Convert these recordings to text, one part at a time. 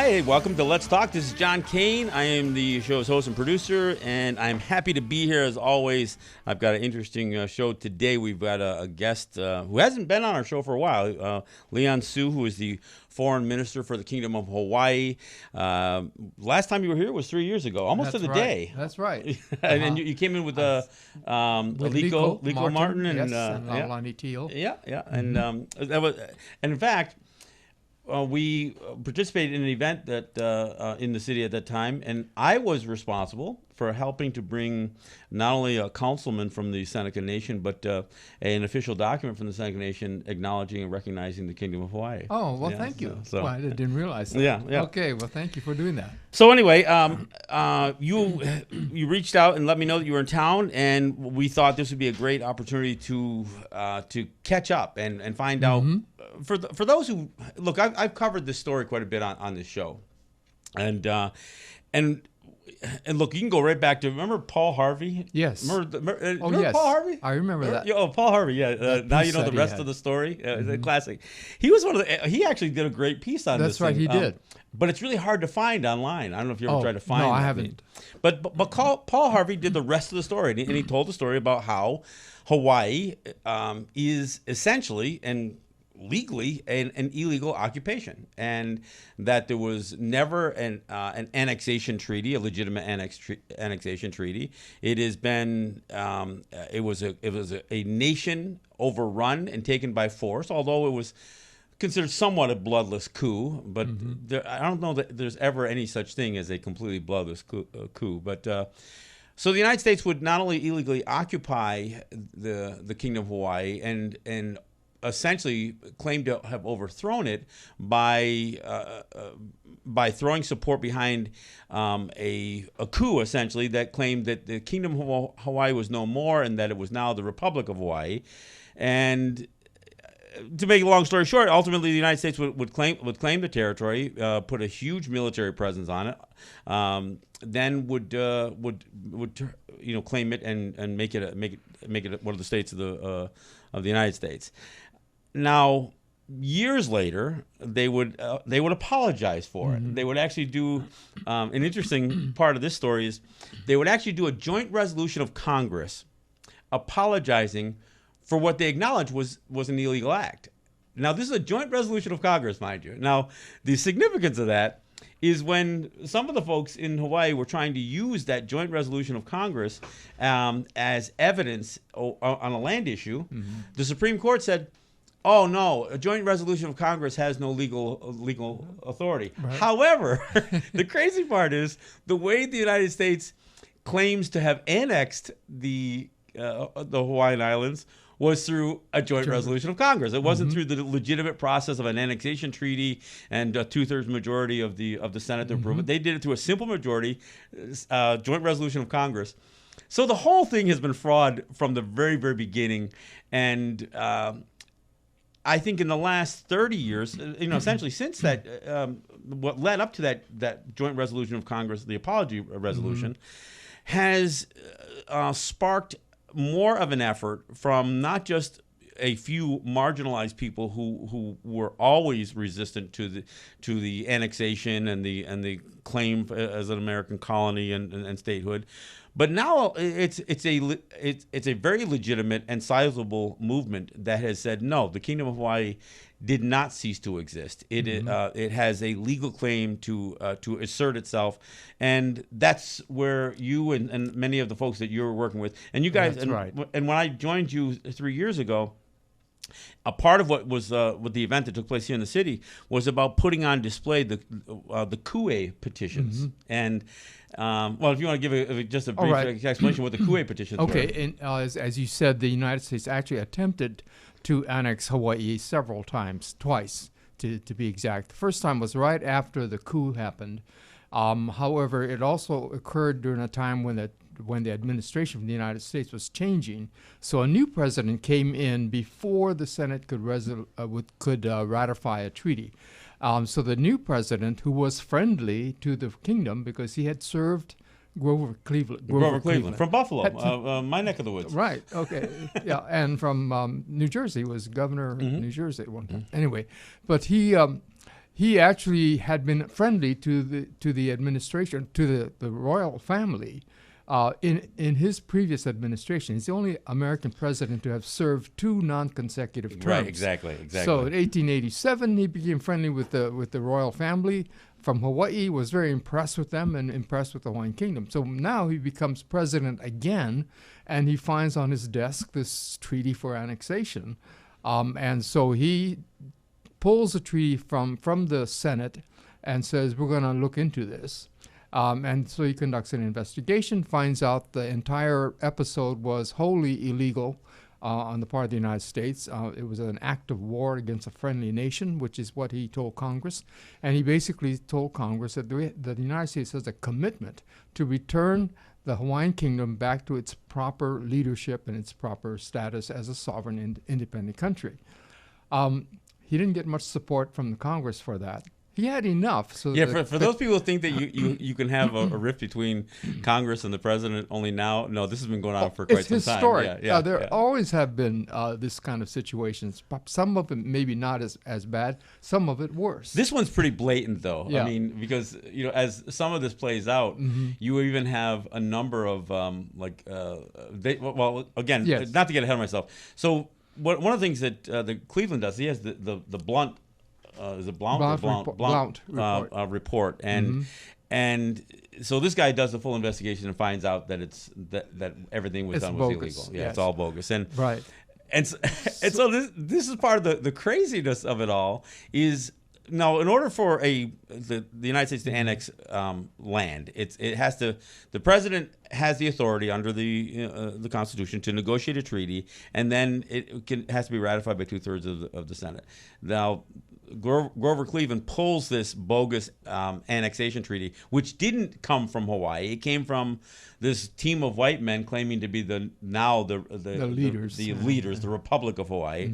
Hi, welcome to Let's Talk. This is John Kane. I am the show's host and producer, and I'm happy to be here as always. I've got an interesting show today. We've got a guest who hasn't been on our show for a while, Leon Su, who is the foreign minister for the Kingdom of Hawaii. Last time you were here was 3 years ago, almost to the day. That's right. And you came in with Lico Martin and Laulani Teal. Yeah. And and in fact, we participated in an event that in the city at that time, and I was responsible for helping to bring not only a councilman from the Seneca Nation, but an official document from the Seneca Nation acknowledging and recognizing the Kingdom of Hawaii. Oh, well, thank you. So, well, I didn't realize that. Yeah. Okay, well, thank you for doing that. So anyway, you reached out and let me know that you were in town, and we thought this would be a great opportunity to catch up and find out. For those who look, I've covered this story quite a bit on this show, and look, you can go right back to, remember Paul Harvey? Yes. Remember Yes. Paul Harvey? I remember that. Oh, Paul Harvey. Yeah. Now you know the rest of the story. It's a classic. He was he actually did a great piece on this. That's right. He did. But it's really hard to find online. I don't know if you ever tried to find it. No, I haven't. But Paul Harvey did the rest of the story, and he told the story about how Hawaii is essentially and legally an illegal occupation, and that there was never an annexation treaty, a legitimate annexation treaty. It has been it was a nation overrun and taken by force, although it was considered somewhat a bloodless coup. But I don't know that there's ever any such thing as a completely bloodless coup. But so the United States would not only illegally occupy the Kingdom of Hawaii and essentially claimed to have overthrown it by throwing support behind a coup, essentially, that claimed that the Kingdom of Hawaii was no more and that it was now the Republic of Hawaii. And to make a long story short, ultimately the United States would claim the territory, put a huge military presence on it, then would claim it and make it one of the states of the United States. Now, years later, they would apologize for it. They would actually do an interesting part of this story is they would actually do a joint resolution of Congress apologizing for what they acknowledged was an illegal act. Now, this is a joint resolution of Congress, mind you. Now, the significance of that is when some of the folks in Hawaii were trying to use that joint resolution of Congress as evidence on a land issue, the Supreme Court said, oh, no, a joint resolution of Congress has no legal authority. Right. However, the crazy part is the way the United States claims to have annexed the Hawaiian Islands was through a joint resolution of Congress. It wasn't through the legitimate process of an annexation treaty and a 2/3 majority of the Senate to approve it. They did it through a simple majority, joint resolution of Congress. So the whole thing has been fraud from the very, very beginning. And I think in the last 30 years, essentially since that, what led up to that joint resolution of Congress, the apology resolution, has sparked more of an effort from not just a few marginalized people who were always resistant to the annexation and the claim as an American colony and statehood, but now it's a very legitimate and sizable movement that has said no, the Kingdom of Hawaii did not cease to exist. It has a legal claim to assert itself, and that's where you and many of the folks that you're working with, and you guys, and when I joined you 3 years ago, a part of what was with the event that took place here in the city was about putting on display the CUE petitions. And well, if you want to give just a brief explanation what the CUE petitions were. Okay, and as you said, the United States actually attempted to annex Hawaii several times, twice to be exact. The first time was right after the coup happened. However, it also occurred during a time when the administration from the United States was changing. So a new president came in before the Senate could ratify a treaty. So the new president, who was friendly to the kingdom because he had served Grover Cleveland from Buffalo, my neck of the woods. Right. Okay. Yeah, and from New Jersey, was governor of New Jersey at one time. Anyway, but he he actually had been friendly to the administration, to the royal family. In his previous administration, he's the only American president to have served 2 non-consecutive terms. Right, exactly. So in 1887, he became friendly with the royal family from Hawaii, was very impressed with them and impressed with the Hawaiian Kingdom. So now he becomes president again, and he finds on his desk this treaty for annexation. And so he pulls a treaty from the Senate and says, we're going to look into this. And so he conducts an investigation, finds out the entire episode was wholly illegal on the part of the United States. It was an act of war against a friendly nation, which is what he told Congress. And he basically told Congress that the United States has a commitment to return the Hawaiian Kingdom back to its proper leadership and its proper status as a sovereign and independent country. He didn't get much support from the Congress for that. He had enough. So for those people who think that you can have a rift between Congress and the president only now, no, this has been going on for quite some time. It's historic. There always have been this kind of situations. Some of it maybe not as bad, some of it worse. This one's pretty blatant, though. Yeah. I mean, because as some of this plays out, you even have a number of again, Yes. not to get ahead of myself. So one of the things that the Cleveland does, he has the blunt. Is it Blount? Blount report, and so this guy does the full investigation and finds out that that everything was done was illegal. Yeah, yes. It's all bogus. And right. And so this is part of the craziness of it all. Is now, in order for the United States to annex land, the president has the authority under the Constitution to negotiate a treaty, and then it has to be ratified by 2/3 of the Senate. Now, Grover Cleveland pulls this bogus annexation treaty, which didn't come from Hawaii. It came from this team of white men claiming to be the leaders, the Republic of Hawaii.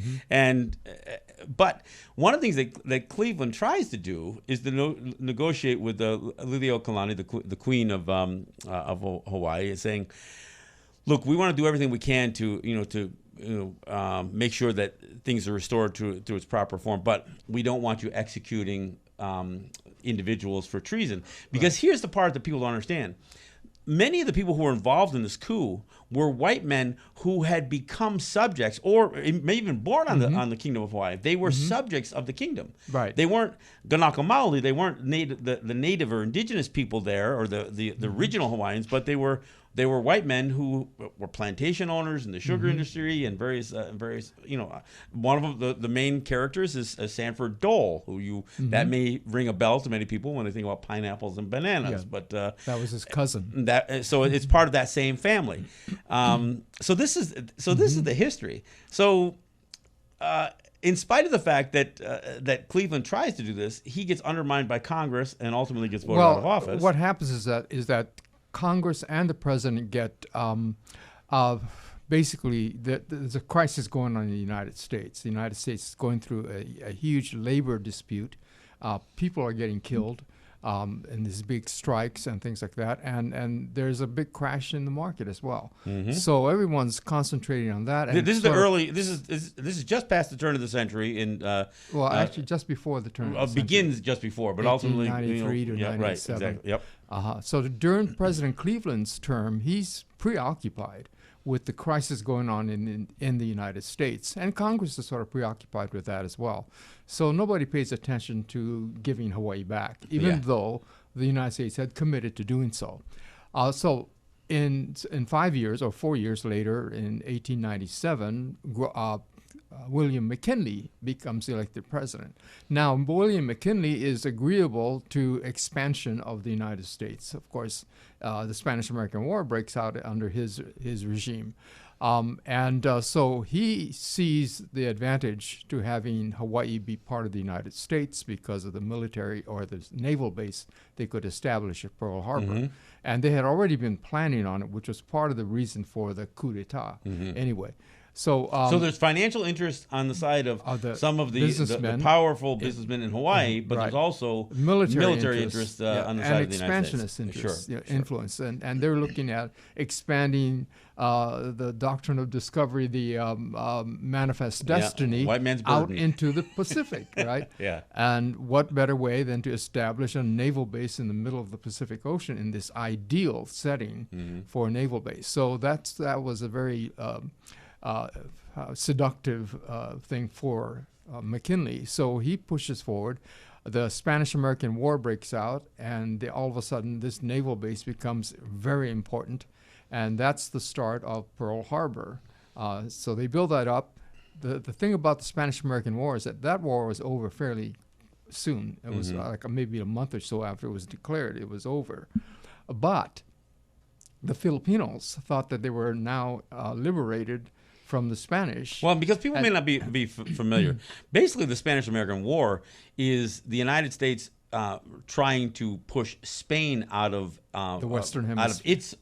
But one of the things that Cleveland tries to do is to negotiate with Liliuokalani, the Queen of Hawaii, saying, "Look, we want to do everything we can to make sure that things are restored to its proper form, but we don't want you executing individuals for treason." Because here's the part that people don't understand. Many of the people who were involved in this coup were white men who had become subjects, or may even born on the Kingdom of Hawaii. They were subjects of the kingdom. Right. They weren't Kanaka Maoli. They weren't the native or indigenous people there, or the original Hawaiians, but they were white men who were plantation owners in the sugar industry and various. One of them, the main characters is Sanford Dole, who that may ring a bell to many people when they think about pineapples and bananas. Yeah. But that was his cousin. So it's part of that same family. So this is the history. So. In spite of the fact that Cleveland tries to do this, he gets undermined by Congress and ultimately gets voted out of office. What happens is that Congress and the president get basically there's a crisis going on in the United States. The United States is going through a huge labor dispute. People are getting killed. And there's big strikes and things like that, and there's a big crash in the market as well. So everyone's concentrating on that. And this is just past the turn of the century. Actually, just before the turn. Of the begins just before, but ultimately 1993 to 97. Right, exactly. Yep. So during President Cleveland's term, he's preoccupied with the crisis going on in the United States, and Congress is sort of preoccupied with that as well. So nobody pays attention to giving Hawaii back, even though the United States had committed to doing so. So in 5 years or 4 years later, in 1897, William McKinley becomes elected president. Now, William McKinley is agreeable to expansion of the United States. Of course, the Spanish-American War breaks out under his regime. So he sees the advantage to having Hawaii be part of the United States because of the military or the naval base they could establish at Pearl Harbor. And they had already been planning on it, which was part of the reason for the coup d'etat. Anyway, So so there's financial interest on the side of some of the powerful businessmen in Hawaii, but there's also military interest on the side of the United States. Expansionist interest, Sure. influence, and they're looking at expanding the doctrine of discovery, the manifest destiny, white man's out burden. into the Pacific, right? Yeah. And what better way than to establish a naval base in the middle of the Pacific Ocean in this ideal setting for a naval base? So that was a very seductive thing for McKinley. So he pushes forward. The Spanish-American War breaks out, and all of a sudden this naval base becomes very important, and that's the start of Pearl Harbor. So they build that up. The thing about the Spanish-American War is that war was over fairly soon. It was like maybe a month or so after it was declared, it was over. But the Filipinos thought that they were now liberated from the Spanish. Well, because people may not be familiar, basically the Spanish-American War is the United States trying to push Spain out of the Western Hemisphere, out of its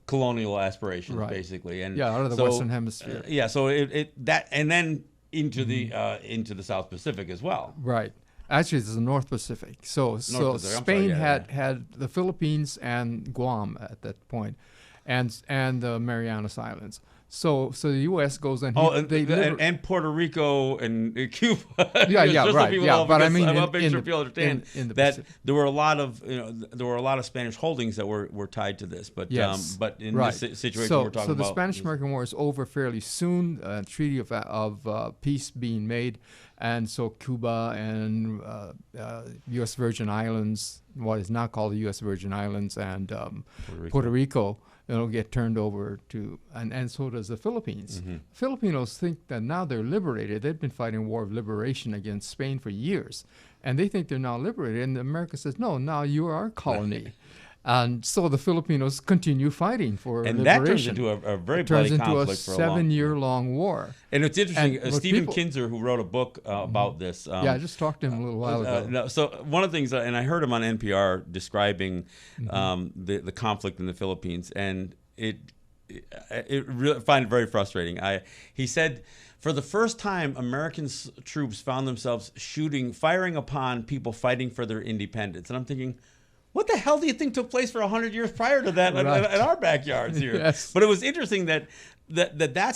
colonial aspirations, basically, and out of the Western Hemisphere. So and then into the South Pacific as well. Right. Actually, it's the North Pacific. So Spain had the Philippines and Guam at that point, and the Marianas Islands. So the U.S. goes and and Puerto Rico and Cuba. But I mean, I'll make sure people understand that there were a lot of Spanish holdings that were tied to this. But but in this situation we're talking about, so the Spanish-American War is over fairly soon. Treaty of peace being made, and so Cuba and U.S. Virgin Islands, what is now called the U.S. Virgin Islands, and Puerto Rico. It'll get turned over to, and so does the Philippines. Filipinos think that now they're liberated. They've been fighting a war of liberation against Spain for years, and they think they're now liberated. And America says, no, now you are our colony. And so the Filipinos continue fighting for liberation. And that turns into a very bloody conflict for a 7-year-long war. And it's interesting, Stephen Kinzer, who wrote a book about this. I just talked to him a little while ago. So one of the things, and I heard him on NPR describing the conflict in the Philippines, and it really, I find it very frustrating. He said, for the first time, American troops found themselves firing upon people fighting for their independence. And I'm thinking, what the hell do you think took place for 100 years prior to that in our backyards here? Yes. But it was interesting that's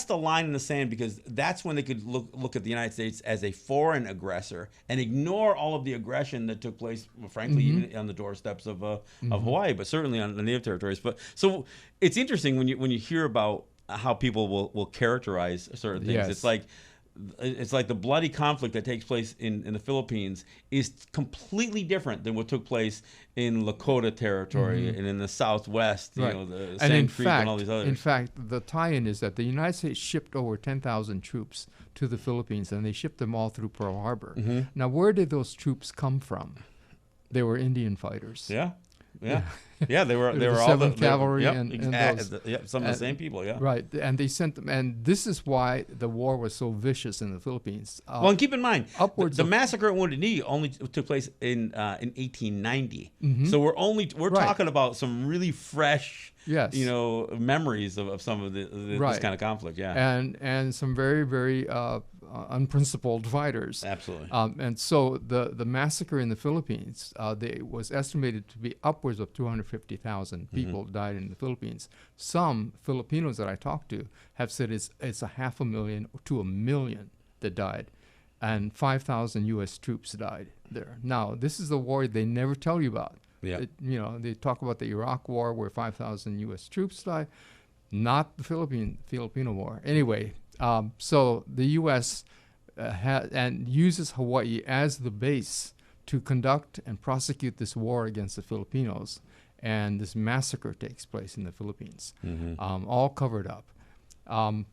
the line in the sand, because that's when they could look at the United States as a foreign aggressor and ignore all of the aggression that took place, frankly, even on the doorsteps of Hawaii, but certainly on the native territories. But so it's interesting when you hear about how people will characterize certain things. Yes. It's like the bloody conflict that takes place in the Philippines is completely different than what took place in Lakota territory and in the Southwest, the Sand Creek and all these others. In fact, the tie-in is that the United States shipped over 10,000 troops to the Philippines, and they shipped them all through Pearl Harbor. Now, where did those troops come from? They were Indian fighters. Yeah, they were all the cavalry and those. Some of the same people. Right, and they sent them, and this is why the war was so vicious in the Philippines. Well, and keep in mind, the massacre at Wounded Knee only took place in 1890. So we're talking about some really fresh, memories of some of this kind of conflict. And some very, very unprincipled fighters. Absolutely. And so the massacre in the Philippines, was estimated to be upwards of 250,000 people died in the Philippines. Some Filipinos that I talked to have said it's 500,000 to 1 million that died, and 5,000 U.S. troops died there. Now, this is the war they never tell you about. They talk about the Iraq War where 5,000 U.S. troops died, not the Filipino War. Anyway, so the U.S. uses Hawaii as the base to conduct and prosecute this war against the Filipinos, and this massacre takes place in the Philippines, all covered up. The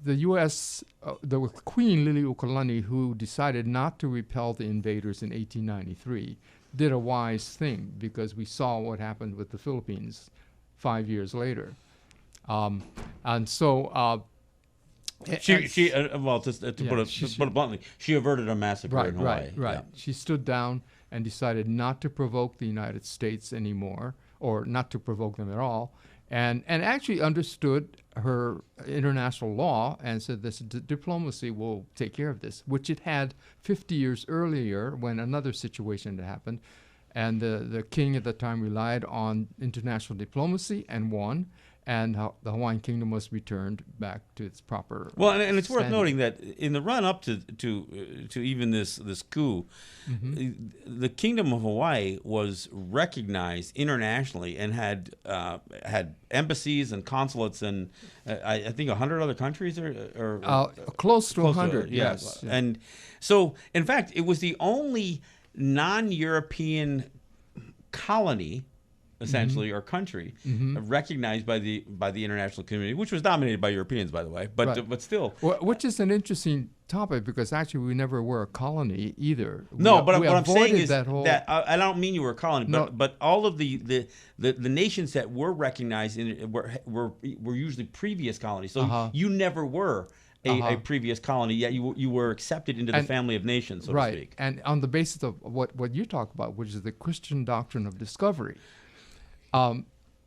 U.S., the Queen Liliuokalani, who decided not to repel the invaders in 1893, did a wise thing, because we saw what happened with the Philippines 5 years later. Put it bluntly, she averted a massacre in Hawaii. Right. Yeah. She stood down and decided not to provoke the United States anymore, or not to provoke them at all, and actually understood her international law and said this diplomacy will take care of this, which it had 50 years earlier when another situation had happened. And the king at the time relied on international diplomacy and won, and the Hawaiian Kingdom was returned back to its proper. Well, and it's worth standing. noting that in the run up to even this coup, the Kingdom of Hawaii was recognized internationally and had embassies and consulates in I think 100 other countries or close to 100. Yes, yeah. And so in fact it was the only non-European colony, essentially, or country, recognized by the international community, which was dominated by Europeans, by the way, but still. Well, which is an interesting topic because actually we never were a colony either. No, but what I'm saying is that I don't mean you were a colony, but all of the nations that were recognized were usually previous colonies. So you never were a previous colony, yet you were accepted into the family of nations, so to speak. Right, and on the basis of what you talk about, which is the Christian doctrine of discovery.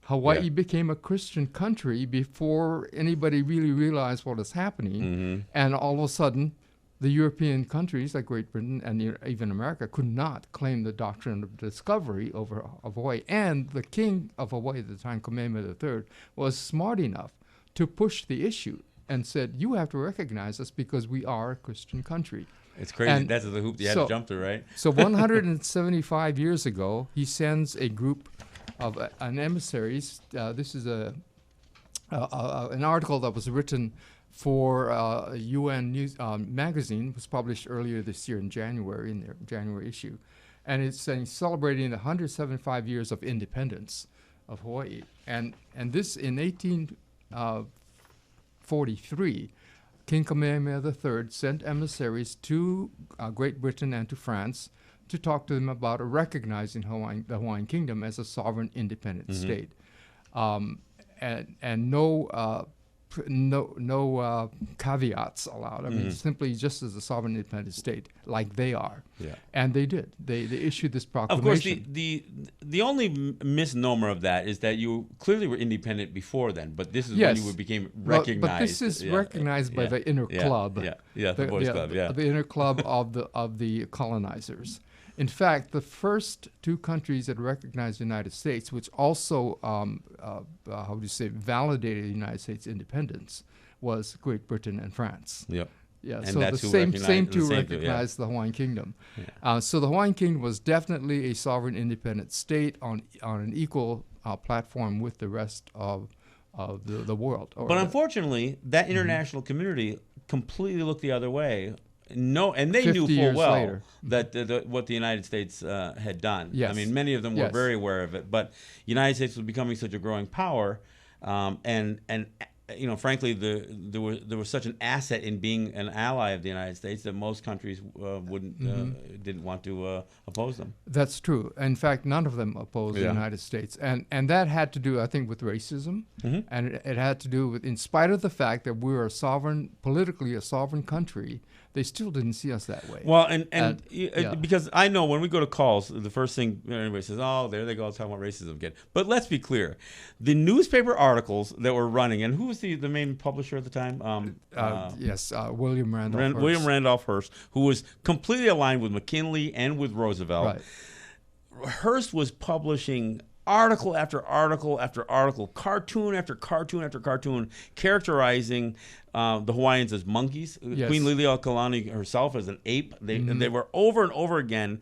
Hawaii became a Christian country before anybody really realized what was happening, and all of a sudden, the European countries like Great Britain and even America could not claim the doctrine of discovery over Hawaii. And the king of Hawaii at the time, Kamehameha III, was smart enough to push the issue and said, "You have to recognize us because we are a Christian country." It's crazy. And that's the hoop you had to jump through, right? So 175 years ago, he sends a group of emissaries. This is an article that was written for a UN news magazine. It was published earlier this year in January, in their January issue. And it's celebrating the 175 years of independence of Hawaii. And this in 1843, King Kamehameha III sent emissaries to Great Britain and to France to talk to them about recognizing the Hawaiian Kingdom as a sovereign, independent state, and no caveats allowed. I mean, simply just as a sovereign, independent state, like they are. Yeah. And they did. They issued this proclamation. Of course, the only misnomer of that is that you clearly were independent before then, but this is when you became recognized. But this is recognized by the inner club. The boys' club. The inner club of the colonizers. In fact, the first two countries that recognized the United States, which also, validated the United States independence, was Great Britain and France. Yep. Yeah, and so the same two recognized the Hawaiian Kingdom. Yeah. So the Hawaiian Kingdom was definitely a sovereign, independent state on an equal platform with the rest of the world. But unfortunately, that international community completely looked the other way. No, and they knew full well that what the United States had done. Yes. I mean, many of them were very aware of it. But the United States was becoming such a growing power, and frankly, there was such an asset in being an ally of the United States that most countries didn't want to oppose them. That's true. In fact, none of them opposed the United States, and that had to do, I think, with racism, and it had to do with, in spite of the fact that we were politically a sovereign country, they still didn't see us that way. Well, and because I know when we go to calls, the first thing everybody says, "Oh, there they go, talking about racism again." But let's be clear, the newspaper articles that were running, and who was the main publisher at the time? William Randolph Hearst. William Randolph Hearst, who was completely aligned with McKinley and with Roosevelt. Right. Hearst was publishing article after article after article, cartoon after cartoon after cartoon, characterizing the Hawaiians as monkeys. Yes. Queen Liliuokalani herself as an ape. They were over and over again,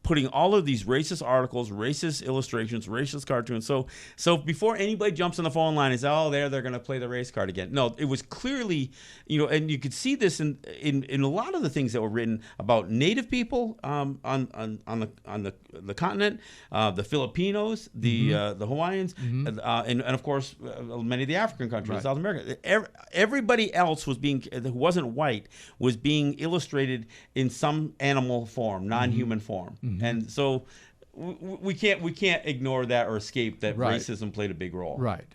putting all of these racist articles, racist illustrations, racist cartoons. So before anybody jumps on the phone line and says, they're going to play the race card again. No, it was clearly, and you could see this in a lot of the things that were written about Native people on the continent, the Filipinos, the Hawaiians, and of course many of the African countries, right. South America. Everybody else who wasn't white was being illustrated in some animal form, non-human form, and so we can't ignore that or escape that racism played a big role. Right,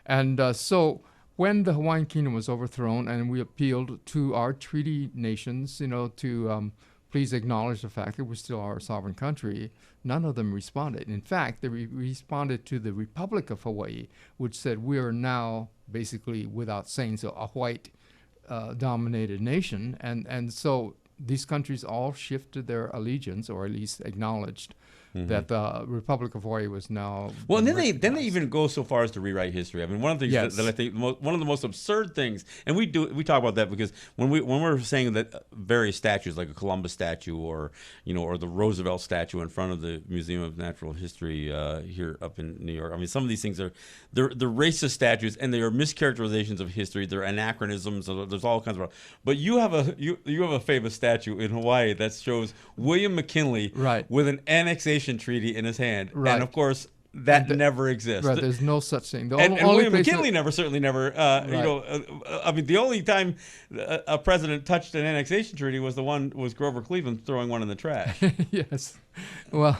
and so when the Hawaiian Kingdom was overthrown, and we appealed to our treaty nations, to please acknowledge the fact that we still are a sovereign country. None of them responded. In fact, they responded to the Republic of Hawaii, which said we are now basically, without saying so, a white dominated nation. And so these countries all shifted their allegiance, or at least acknowledged that the Republic of Hawaii was now. Well, and then they even go so far as to rewrite history. I mean, one of the things that I think one of the most absurd things, and we talk about that because when we're saying that various statues, like a Columbus statue or the Roosevelt statue in front of the Museum of Natural History here up in New York. I mean, some of these things they're racist statues, and they are mischaracterizations of history. They're anachronisms. There's all kinds of. But you have a famous statue in Hawaii that shows William McKinley with an annexation treaty in his hand, and of course that never exists. Right, there's no such thing. And William McKinley certainly never. I mean, the only time a president touched an annexation treaty was Grover Cleveland throwing one in the trash. Yes. Well,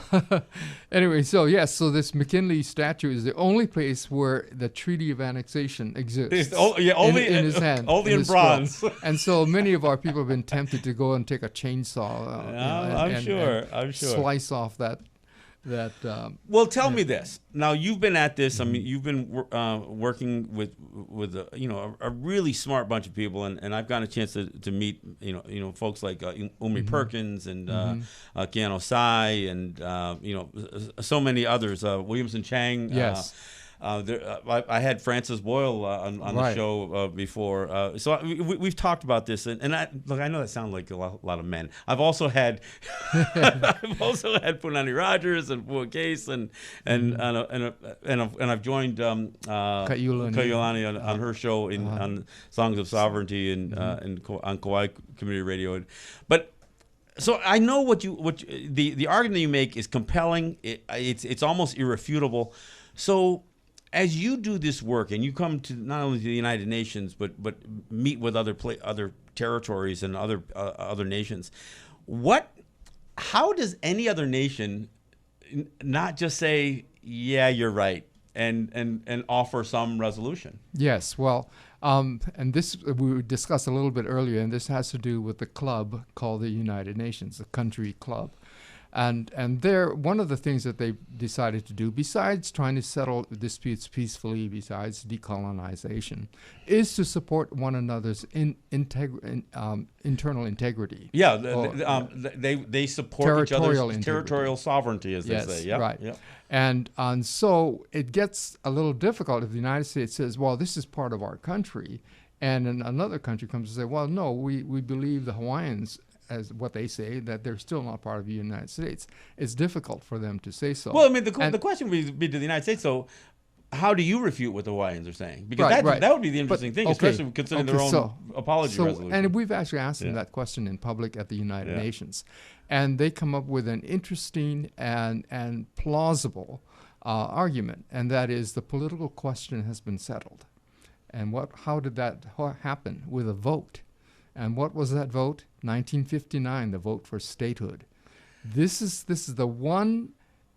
anyway, so this McKinley statue is the only place where the Treaty of Annexation exists. Only in his hand, only in bronze. And so many of our people have been tempted to go and take a chainsaw. I'm sure. Slice off that. Well, tell me this. Now you've been at this. I mean, you've been working with a really smart bunch of people, and I've gotten a chance to meet folks like Umi Perkins and Keanu Sai and so many others. Williamson Chang. Yes. I had Francis Boyle on the show before, so we've talked about this, and I know that sounds like a lot of men. I've also had Punani Rogers and Pua Case and I've joined Kaiulani on her show on Songs of Sovereignty and on Kauai Community Radio, but. So I know what the argument you make is compelling. It's almost irrefutable. So. As you do this work and you come to not only to the United Nations but meet with other territories and other nations, how does any other nation not just say, yeah, you're right, and offer some resolution? Yes, well, and this we discussed a little bit earlier, and this has to do with the club called the United Nations, the country club. And there, one of the things that they decided to do, besides trying to settle disputes peacefully, besides decolonization, is to support one another's internal integrity. Yeah, they support each other's territorial sovereignty, as they say. Yeah, right. Yeah. And so it gets a little difficult if the United States says, well, this is part of our country, and then another country comes and say, well, no, we believe the Hawaiians, as what they say, that they're still not part of the United States. It's difficult for them to say so. Well, I mean, the question would be to the United States, so how do you refute what the Hawaiians are saying? Because that would be the interesting thing, especially considering their own apology resolution. And we've actually asked them that question in public at the United Nations. And they come up with an interesting and plausible argument, and that is the political question has been settled. And how did that happen? With a vote. And what was that vote? 1959, the vote for statehood. This is the one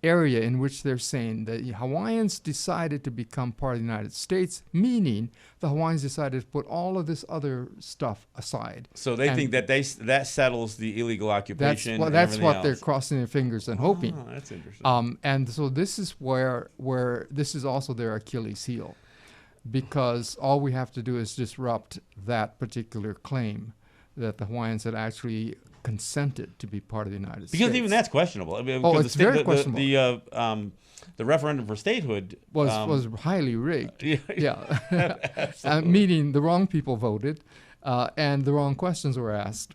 area in which they're saying that Hawaiians decided to become part of the United States, meaning the Hawaiians decided to put all of this other stuff aside. So they think that that settles the illegal occupation. That's what they're crossing their fingers and hoping. Oh, that's interesting. And so this is where this is also their Achilles heel, because all we have to do is disrupt that particular claim that the Hawaiians had actually consented to be part of the United States. Because even that's questionable. I mean, it's very questionable. The referendum for statehood was highly rigged. Yeah. Meaning the wrong people voted, and the wrong questions were asked.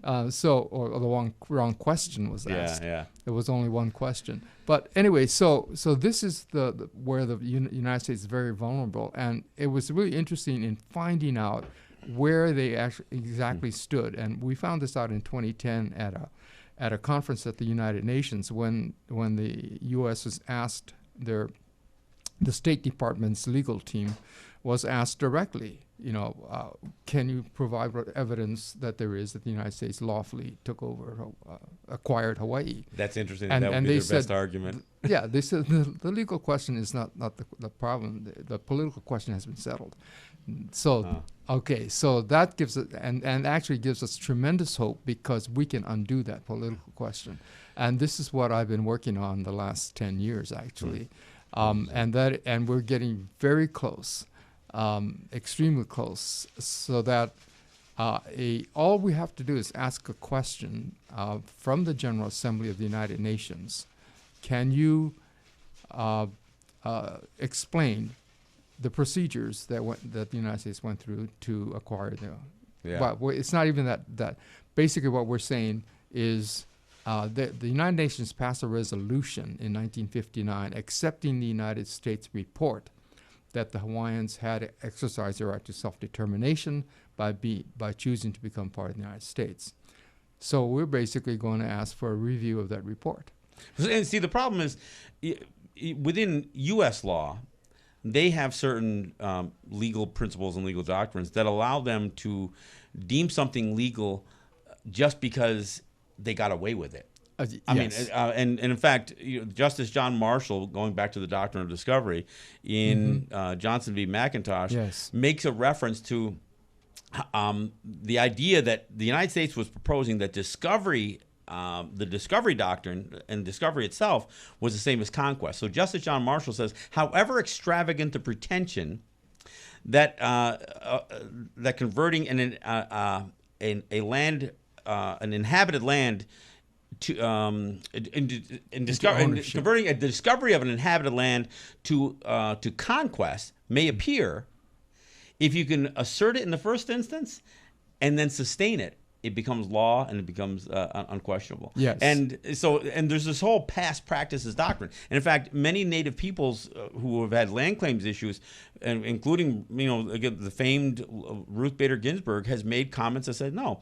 Or the wrong question was asked. Yeah. There was only one question. But anyway, so this is where the United States is very vulnerable, and it was really interesting in finding out where they actually exactly stood. And we found this out in 2010 at a conference at the United Nations when the U.S. was asked, the State Department's legal team was asked directly, can you provide evidence that there is that the United States lawfully took over, acquired Hawaii? That's interesting. That would be their best argument. Yeah, they said the legal question is not the problem. The political question has been settled. So, okay, so that gives it, and actually gives us tremendous hope because we can undo that political question. And this is what I've been working on the last 10 years, actually. And we're getting very close, extremely close, so that all we have to do is ask a question from the General Assembly of the United Nations. Can you explain the procedures that the United States went through to acquire them? Yeah. But it's not even that. Basically, what we're saying is the United Nations passed a resolution in 1959 accepting the United States report that the Hawaiians had exercised their right to self-determination by choosing to become part of the United States. So we're basically going to ask for a review of that report. And see, the problem is within U.S. law, they have certain legal principles and legal doctrines that allow them to deem something legal just because they got away with it. I mean, and in fact, Justice John Marshall, going back to the doctrine of discovery, in Johnson v. McIntosh, makes a reference to the idea that the United States was proposing that discovery, the discovery doctrine and discovery itself was the same as conquest. So Justice John Marshall says, however extravagant the pretension that that converting an inhabited land to converting the discovery of an inhabited land to conquest may appear, if you can assert it in the first instance and then sustain it, it becomes law and it becomes unquestionable. Yes. And there's this whole past practices doctrine. And in fact, many Native peoples who have had land claims issues, and including, again, the famed Ruth Bader Ginsburg, has made comments that said, no,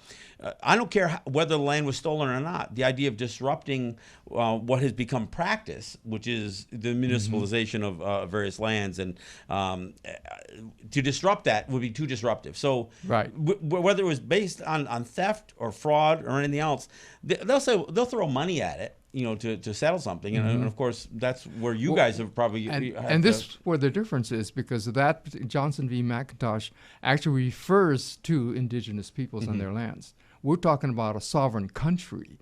I don't care whether the land was stolen or not. The idea of disrupting what has become practice, which is the municipalization of various lands, and to disrupt that would be too disruptive. So whether it was based on theft or fraud or anything else, they'll throw money at it, to settle something. And of course, that's where you guys have probably and this is where the difference is, because that Johnson v. McIntosh actually refers to indigenous peoples and their lands. We're talking about a sovereign country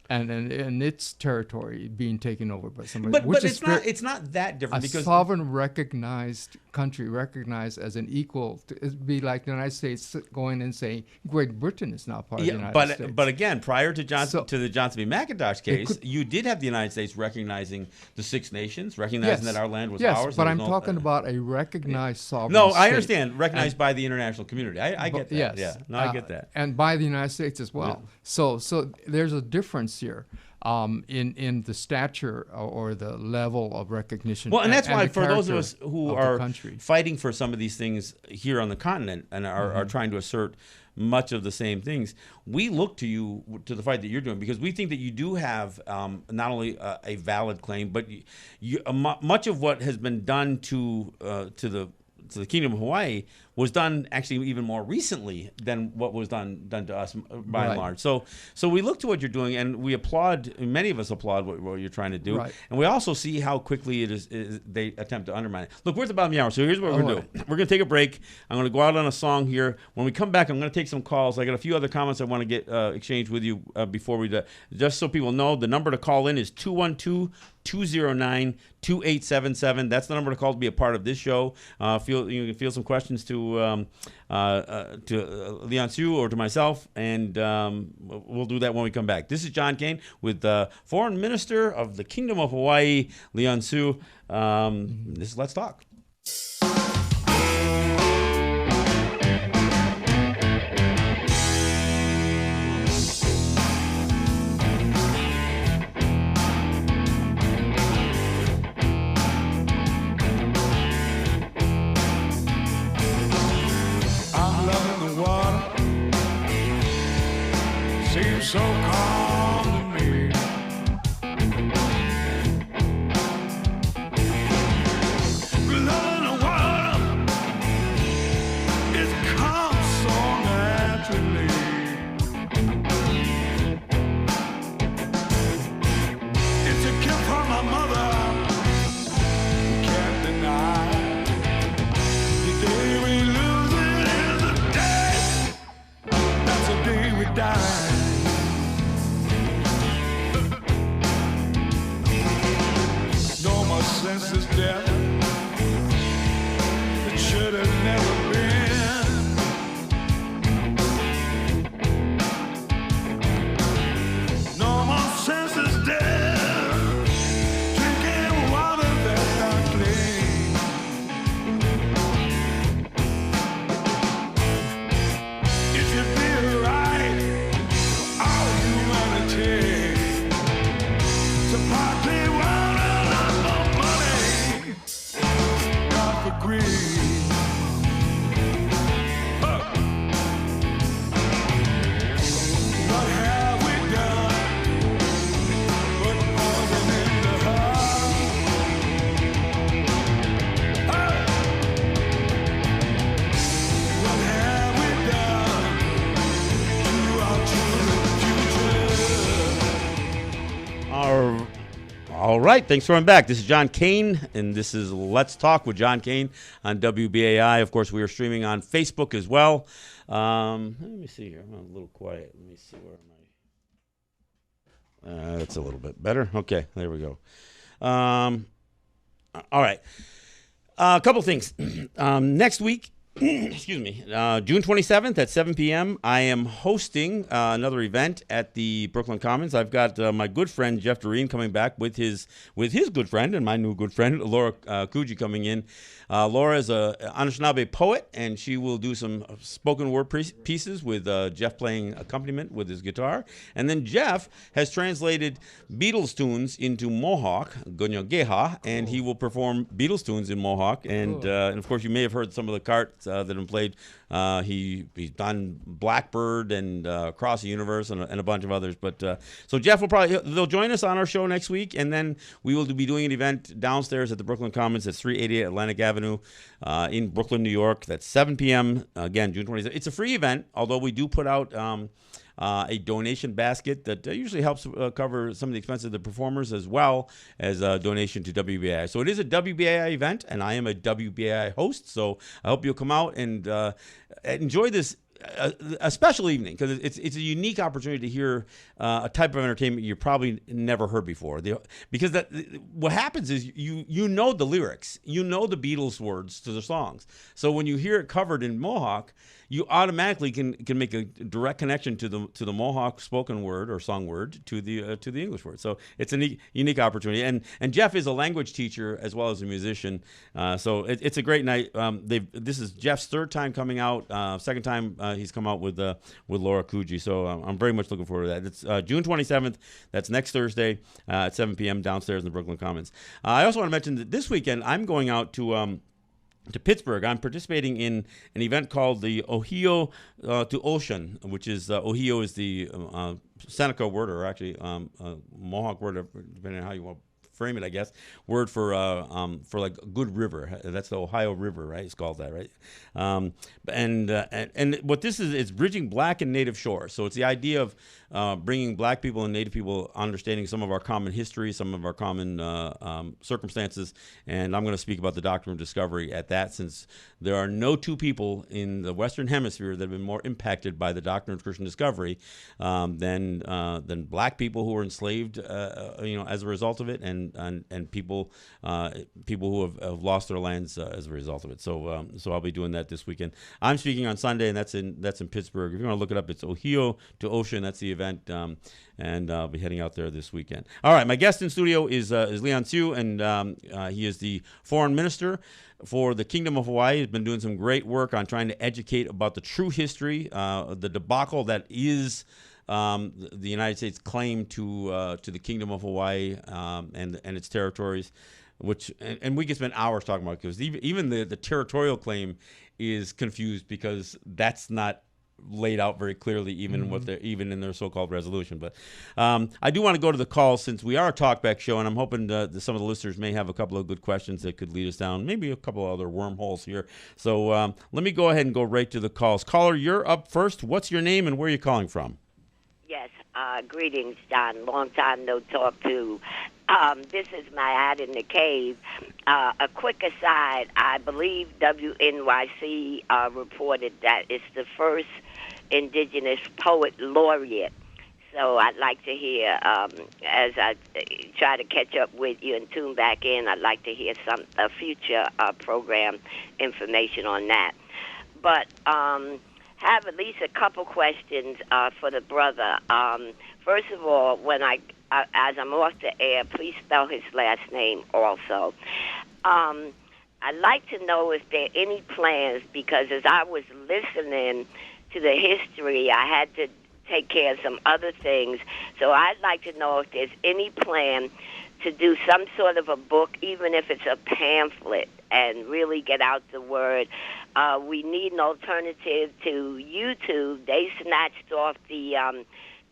and its territory being taken over by somebody. But it's not that different, because sovereign recognized country, recognized as an equal. It'd be like the United States going and saying Great Britain is now part of the United States. But again, prior to the Johnson v. McIntosh case, you did have the United States recognizing the Six Nations, recognizing that our land was ours. Yes, but I'm talking about a recognized sovereign No, state. I understand. Recognized by the international community. I get that. Yes. Yeah. No, I get that. And by the United States as well. Yeah. So there's a difference here in the stature or the level of recognition. Well, and that's why for those of us who are country, fighting for some of these things here on the continent and are trying to assert much of the same things, we look to you, to the fight that you're doing, because we think that you do have not only a valid claim, but much of what has been done to the Kingdom of Hawaii was done actually even more recently than what was done to us by and large. So we look to what you're doing, and we applaud. Many of us applaud what you're trying to do, and we also see how quickly it is they attempt to undermine it. Look, we're at the bottom of the hour, so here's what we're going to do. We're going to take a break. I'm going to go out on a song here. When we come back, I'm going to take some calls. I got a few other comments I want to get exchanged with you before we do. Just so people know, the number to call in is 212-209-2877. That's the number to call to be a part of this show. You can feel some questions to Leon Su or to myself, and we'll do that when we come back. This is John Kane with the Foreign Minister of the Kingdom of Hawaii, Leon Su. This is Let's Talk. So calm to me. Loving the water senseless death that should have never been. No more senseless death, drinking water that's not clean. It should be right for all humanity to partly water, not for money, not for greed. What have we done? Put poison in the heart. What have we done to our children's future? All right, thanks for coming back. This is John Kane, and this is Let's Talk with John Kane on WBAI. Of course, we are streaming on Facebook as well. Let me see here. I'm a little quiet. Let me see, where am I? That's a little bit better. Okay, there we go. All right. A couple things. Next week, excuse me, June 27th at 7 p.m., I am hosting another event at the Brooklyn Commons. I've got my good friend Jeff Doreen coming back with his good friend and my new good friend Laura Kuji coming in. Laura is a Anishinaabe poet, and she will do some spoken word pieces with Jeff playing accompaniment with his guitar. And then Jeff has translated Beatles tunes into Mohawk, Gonyogeha, and he will perform Beatles tunes in Mohawk. And of course, you may have heard some of the carts that have been played. He's done Blackbird and Across the Universe and a bunch of others. But so Jeff they'll join us on our show next week, and then we will be doing an event downstairs at the Brooklyn Commons at 388 Atlantic Avenue in Brooklyn, New York. That's 7 p.m. Again, June 27th. It's a free event, although we do put out a donation basket that usually helps cover some of the expenses of the performers, as well as a donation to WBAI. So it is a WBAI event, and I am a WBAI host. So I hope you'll come out and enjoy this a special evening, because it's a unique opportunity to hear a type of entertainment you probably never heard before. Because what happens is you know the lyrics, you know the Beatles words to the songs. So when you hear it covered in Mohawk, you automatically can make a direct connection to the Mohawk spoken word or song word to the English word. So it's a unique opportunity. And Jeff is a language teacher as well as a musician. So it's a great night. This is Jeff's third time coming out. Second time he's come out with Laura Kuji. So I'm very much looking forward to that. It's June 27th. That's next Thursday at 7 p.m. downstairs in the Brooklyn Commons. I also want to mention that this weekend I'm going out to Pittsburgh. I'm participating in an event called the Ohio to Ocean, which is Ohio is the Seneca word, or actually Mohawk word, depending on how you want to frame it, I guess, word for like a good river. That's the Ohio River, right? It's called that, right? And what this is, it's bridging Black and Native shores. So it's the idea of bringing Black people and Native people understanding some of our common history, some of our common circumstances. And I'm going to speak about the doctrine of discovery at that, since there are no two people in the Western Hemisphere that have been more impacted by the doctrine of Christian discovery than Black people who were enslaved, as a result of it, and people who have lost their lands as a result of it. So I'll be doing that this weekend. I'm speaking on Sunday, and that's in Pittsburgh. If you want to look it up, it's Ohio to Ocean. That's the event, and I'll be heading out there this weekend. All right, my guest in studio is Leon Siu, and he is the foreign minister for the Kingdom of Hawaii. He's been doing some great work on trying to educate about the true history, the debacle that is the United States' claim to the Kingdom of Hawaii and its territories, which and we could spend hours talking about, because even the territorial claim is confused, because that's not laid out very clearly, even even in their so-called resolution. But I do want to go to the calls, since we are a talkback show, and I'm hoping that some of the listeners may have a couple of good questions that could lead us down maybe a couple of other wormholes here. So let me go ahead and go right to the calls. Caller, you're up first. What's your name and where are you calling from? Yes, greetings, John. Long time no talk to. This is my hat in the cave. A quick aside, I believe WNYC reported that it's the first indigenous poet laureate. So I'd like to hear, as I try to catch up with you and tune back in, I'd like to hear a future program information on that. But have at least a couple questions for the brother. First of all, as I'm off the air, please spell his last name also. I'd like to know if there are any plans, because as I was listening to the history, I had to take care of some other things. So I'd like to know if there's any plan to do some sort of a book, even if it's a pamphlet, and really get out the word. We need an alternative to YouTube. They snatched off the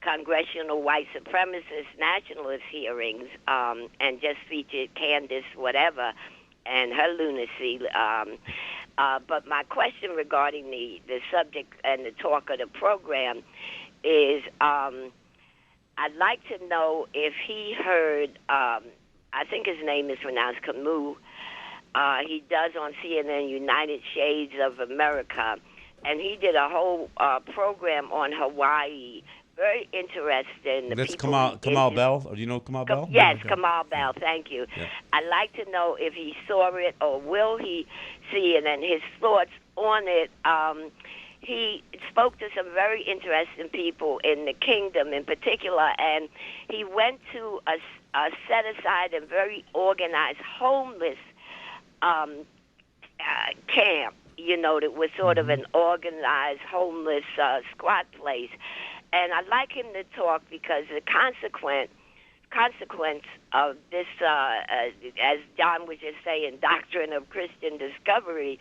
congressional white supremacist nationalist hearings and just featured Candace whatever and her lunacy. But my question regarding the subject and the talk of the program is I'd like to know if he heard, I think his name is pronounced Camus. He does on CNN United Shades of America, and he did a whole program on Hawaii. Very interesting. That's Kamal Bell. Or do you know Kamal Bell? Yes, Kamal Bell. Thank you. Yeah. I'd like to know if he saw it or will he see it, and his thoughts on it. He spoke to some very interesting people in the kingdom in particular, and he went to a set-aside and very organized homeless camp, that was sort of an organized homeless squat place. And I'd like him to talk because the consequence of this, as John was just saying, doctrine of Christian discovery,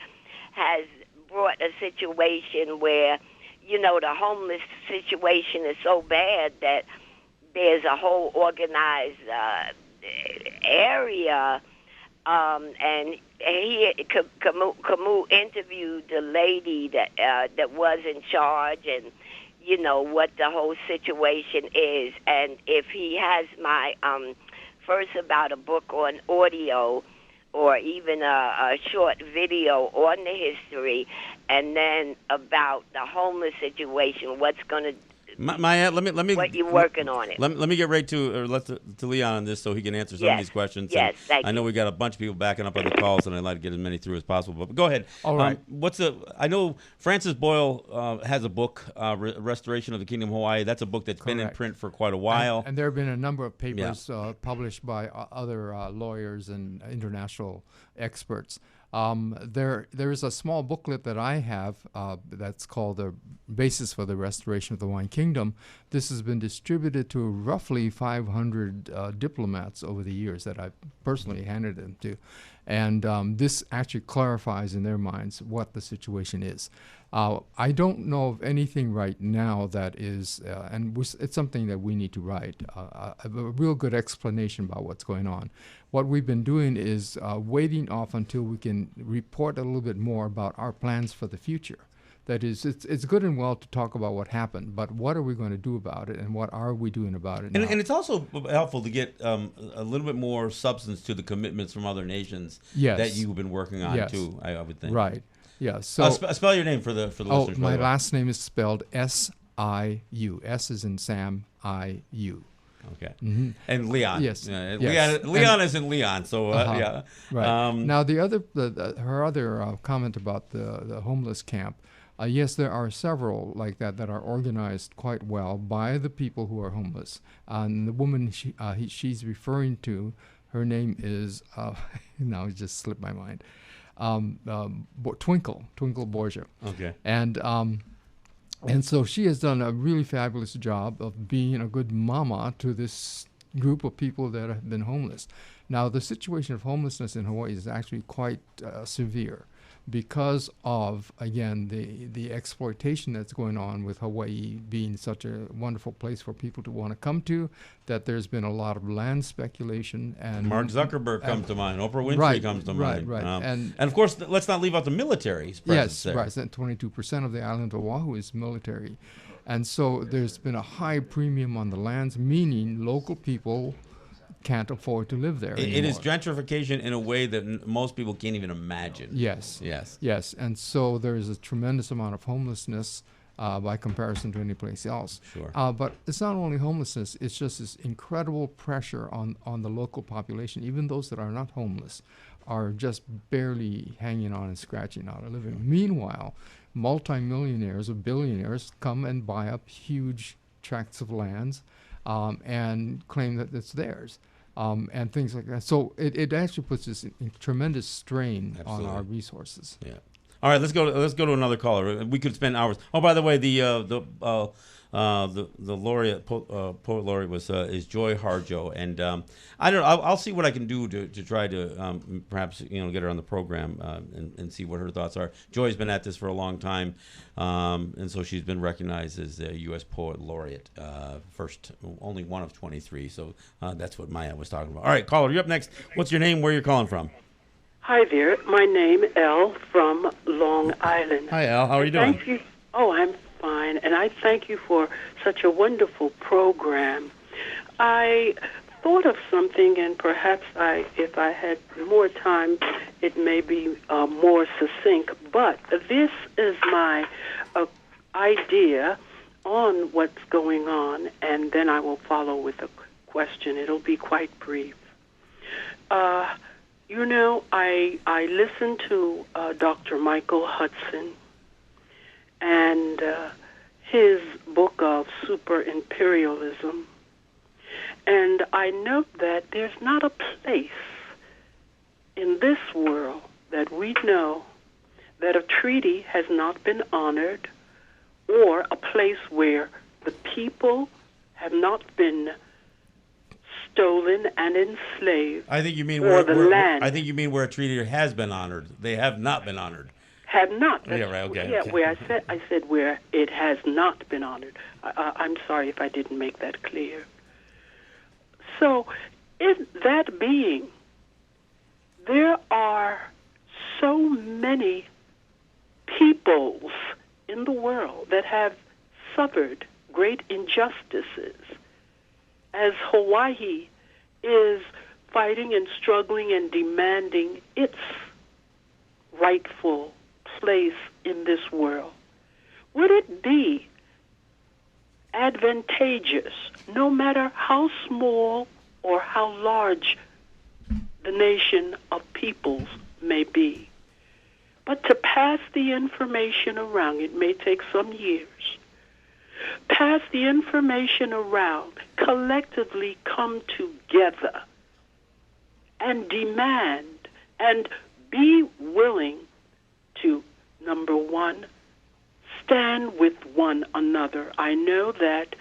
has brought a situation where, the homeless situation is so bad that there's a whole organized area. And Camus interviewed the lady that was in charge, and what the whole situation is, and if he has my first about a book on audio or even a short video on the history, and then about the homeless situation, what's going to let me. What you working on it? Let me get right to Leon on this so he can answer some of these questions. Yes, thank you. I know we got a bunch of people backing up on the calls, and I'd like to get as many through as possible. But go ahead. All right. I know Francis Boyle has a book, Restoration of the Kingdom of Hawaii. That's a book that's been in print for quite a while. And there have been a number of papers published by other lawyers and international experts. There is a small booklet that I have that's called The Basis for the Restoration of the Hawaiian Kingdom. This has been distributed to roughly 500 diplomats over the years that I've personally handed them to. And this actually clarifies in their minds what the situation is. I don't know of anything right now that is, it's something that we need to write, a real good explanation about what's going on. What we've been doing is waiting off until we can report a little bit more about our plans for the future. That is, it's good and well to talk about what happened, but what are we going to do about it, and what are we doing about it now? And it's also helpful to get a little bit more substance to the commitments from other nations that you've been working on too, I would think. Right. Yeah. So spell your name for the listeners. My last name is spelled S-I-U. S is in Sam, I-U. Okay. Mm-hmm. And Leon. Yes. Leon is in Leon. So yeah. Right. Now her other comment about the homeless camp. Yes, there are several like that are organized quite well by the people who are homeless. And the woman she's referring to, her name is now it just slipped my mind. Twinkle Borgia. Okay. And so she has done a really fabulous job of being a good mama to this group of people that have been homeless. Now, the situation of homelessness in Hawaii is actually quite severe because of, again, the exploitation that's going on with Hawaii being such a wonderful place for people to want to come to, that there's been a lot of land speculation. And Mark Zuckerberg comes to mind. Oprah Winfrey comes to mind. Right. And of course, let's not leave out the military's presence there. Yes, right. 22% of the island of Oahu is military. And so there's been a high premium on the lands, meaning local people can't afford to live there anymore. It is gentrification in a way that most people can't even imagine. Yes. And so there is a tremendous amount of homelessness. by comparison to any place else. Sure. But it's not only homelessness, it's just this incredible pressure on the local population. Even those that are not homeless are just barely hanging on and scratching out a living. Meanwhile, multimillionaires or billionaires come and buy up huge tracts of lands and claim that it's theirs. And things like that. So it actually puts this tremendous strain on our resources. Yeah. All right, let's go to another caller. We could spend hours. Oh, by the way, the laureate poet laureate is Joy Harjo, and I don't know. I'll see what I can do to try to perhaps get her on the program and see what her thoughts are. Joy's been at this for a long time, and so she's been recognized as a U.S. poet laureate, only one of 23. So that's what Maya was talking about. All right, caller, you're up next. What's your name? Where you're calling from? Hi there. My name Elle from Long Island. Hi, Elle. How are you doing? Thank you. Oh, I'm fine, and I thank you for such a wonderful program. I thought of something, and perhaps if I had more time, it may be more succinct. But this is my idea on what's going on, and then I will follow with a question. It'll be quite brief. I listened to Dr. Michael Hudson and his book of Super Imperialism, and I note that there's not a place in this world that we know that a treaty has not been honored, or a place where the people have not been stolen and enslaved. I think you mean land. I think you mean where a treaty has been honored. They have not been honored. Have not. Yeah, right. Okay. Yeah, okay. where I said where it has not been honored. I'm sorry if I didn't make that clear. So, that being, there are so many peoples in the world that have suffered great injustices, as Hawaii is fighting and struggling and demanding its rightful place in this world. Would it be advantageous, no matter how small or how large the nation of peoples may be, but to pass the information around? It may take some years. Pass the information around, collectively come together and demand and be willing to, number one, stand with one another. I know that,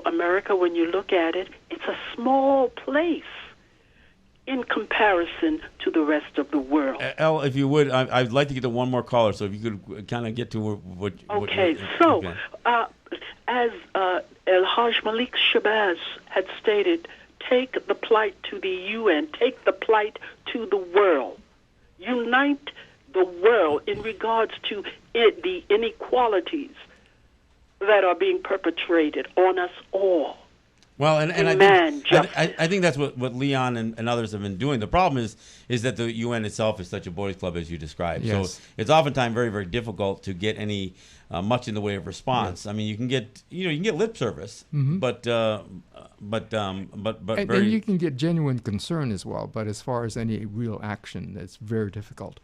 America, when you look at it, it's a small place in comparison to the rest of the world. Elle, if you would, I'd like to get to one more caller, so if you could kind of get to what... Okay, as El Haj Malik Shabazz had stated, take the plight to the UN, take the plight to the world. Unite the world in regards to the inequalities that are being perpetrated on us all. Well, and I think that's what Leon and others have been doing. The problem is that the UN itself is such a boys' club, as you described. Yes. So it's oftentimes very, very difficult to get any much in the way of response. Yes. I mean, you can get lip service, mm-hmm. but and you can get genuine concern as well. But as far as any real action, it's very difficult.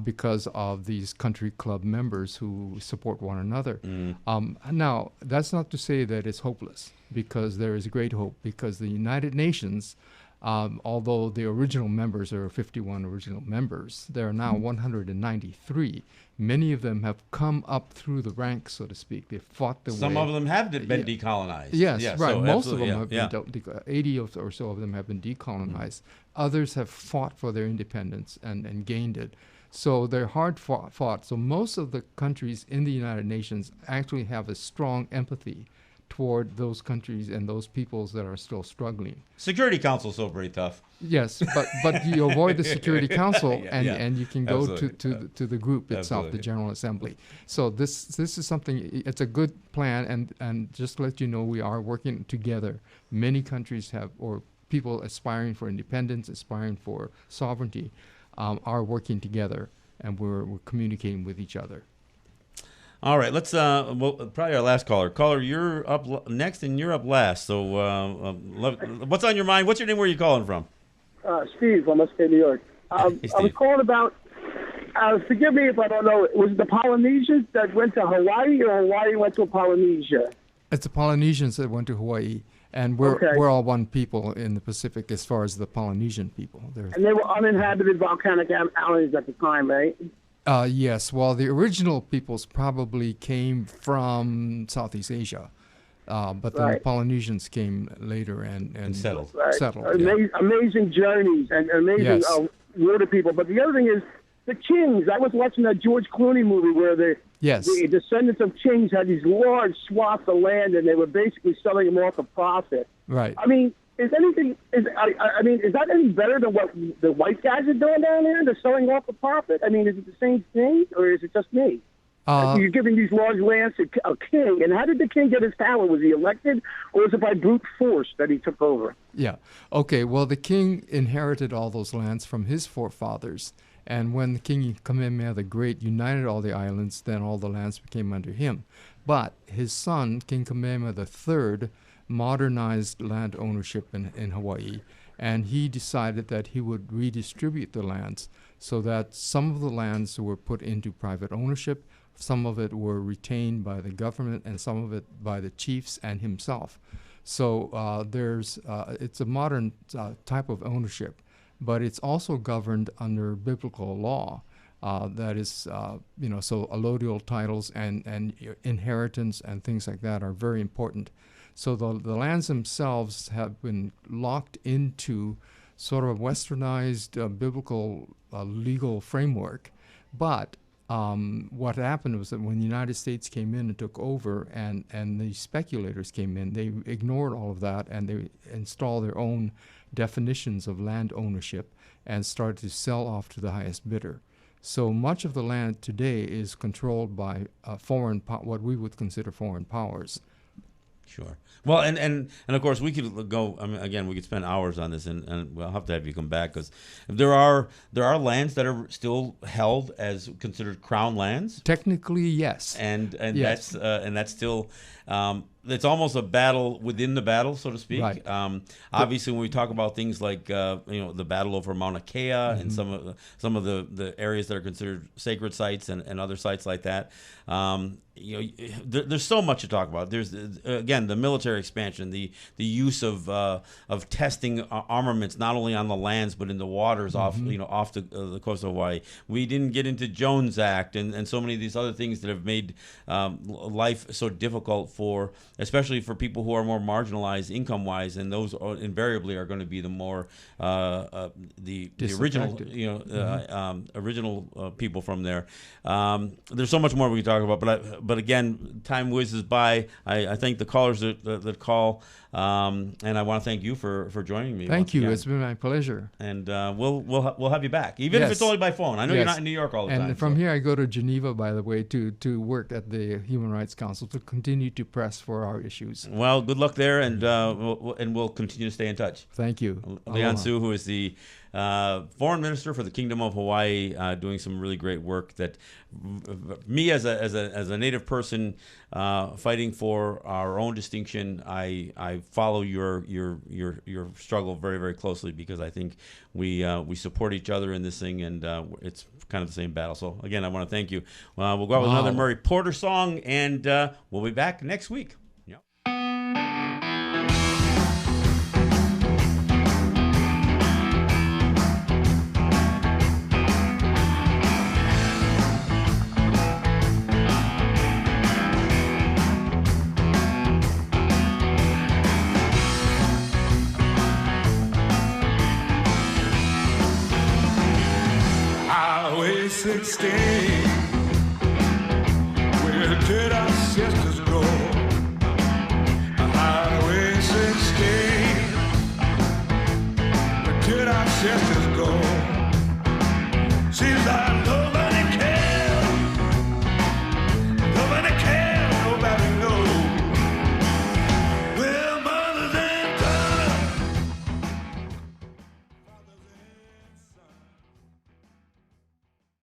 Because of these country club members who support one another. Mm. Now, that's not to say that it's hopeless, because there is great hope, because the United Nations, although the original members are 51 original members, there are now 193. Many of them have come up through the ranks, so to speak. They've fought their way. Some of them have been decolonized. Yes, right. So most of them have been 80 or so of them have been decolonized. Others have fought for their independence and gained it. So they're hard fought. So most of the countries in the United Nations actually have a strong empathy toward those countries and those peoples that are still struggling. Security Council is so very tough. Yes, but you avoid the Security Council and you can go to the group itself, the General Assembly. So this is something. It's a good plan, and just to let you know, we are working together. Many countries have, or people aspiring for independence, aspiring for sovereignty, are working together, and we're communicating with each other. All right, let's well, probably our last caller. Caller, you're up next, and you're up last. So, what's on your mind? What's your name? Where are you calling from? Steve from upstate New York. Hey, I Steve. was calling about. Forgive me if I don't know. Was it the Polynesians that went to Hawaii, or Hawaii went to Polynesia? It's the Polynesians that went to Hawaii, and we're all one people in the Pacific as far as the Polynesian people. And they were uninhabited volcanic islands at the time, right? Yes. Well, the original peoples probably came from Southeast Asia, but then the Polynesians came later and settled. Settled. Yeah. Amazing journeys and amazing water people. But the other thing is the kings. I was watching that George Clooney movie where the descendants of kings had these large swaths of land, and they were basically selling them off for profit. Right. I mean, is that any better than what the white guys are doing down there? They're selling off for profit. I mean, is it the same thing, or is it just me? You're giving these large lands to a king, and how did the king get his power? Was he elected, or was it by brute force that he took over? Yeah. Okay. Well, the king inherited all those lands from his forefathers, and when the King Kamehameha the Great united all the islands, then all the lands became under him. But his son, King Kamehameha III, modernized land ownership in Hawaii, and he decided that he would redistribute the lands so that some of the lands were put into private ownership, some of it were retained by the government, and some of it by the chiefs and himself. So it's a modern type of ownership, but it's also governed under biblical law. That is, so allodial titles and inheritance and things like that are very important. So the lands themselves have been locked into sort of a westernized biblical legal framework. But what happened was that when the United States came in and took over and the speculators came in, they ignored all of that and they installed their own definitions of land ownership and started to sell off to the highest bidder. So much of the land today is controlled by what we would consider foreign powers. Sure. Well, and of course we could go. I mean, again, we could spend hours on this, and we'll have to have you come back because there are lands that are still held as considered crown lands. Technically, yes. And yes. that's still. It's almost a battle within the battle, so to speak. Right. Obviously, when we talk about things like the battle over Mauna Kea and some of the areas that are considered sacred sites and other sites like that, there's so much to talk about. There's again the military expansion, the use of testing armaments not only on the lands but in the waters off the coast of Hawaii. We didn't get into Jones Act and so many of these other things that have made life so difficult especially for people who are more marginalized income-wise, and those invariably are going to be the more the original original people from there. There's so much more we can talk about, but again, time whizzes by. I thank the callers that call, and I want to thank you for joining me. Thank you. Again. It's been my pleasure. And we'll have you back, even if it's only by phone. I know you're not in New York all the time. And from here, I go to Geneva, by the way, to work at the Human Rights Council to continue to press for our issues. Well, good luck there, and we'll continue to stay in touch. Thank you. Leon Su, who is the foreign minister for the Kingdom of Hawaii, doing some really great work that me as a native person fighting for our own distinction, I follow your struggle very, very closely because I think we support each other in this thing, and it's kind of the same battle. So again, I want to thank you. We'll go out with another Murray Porter song, and we'll be back next week. Yep. Highway 16, where did I sit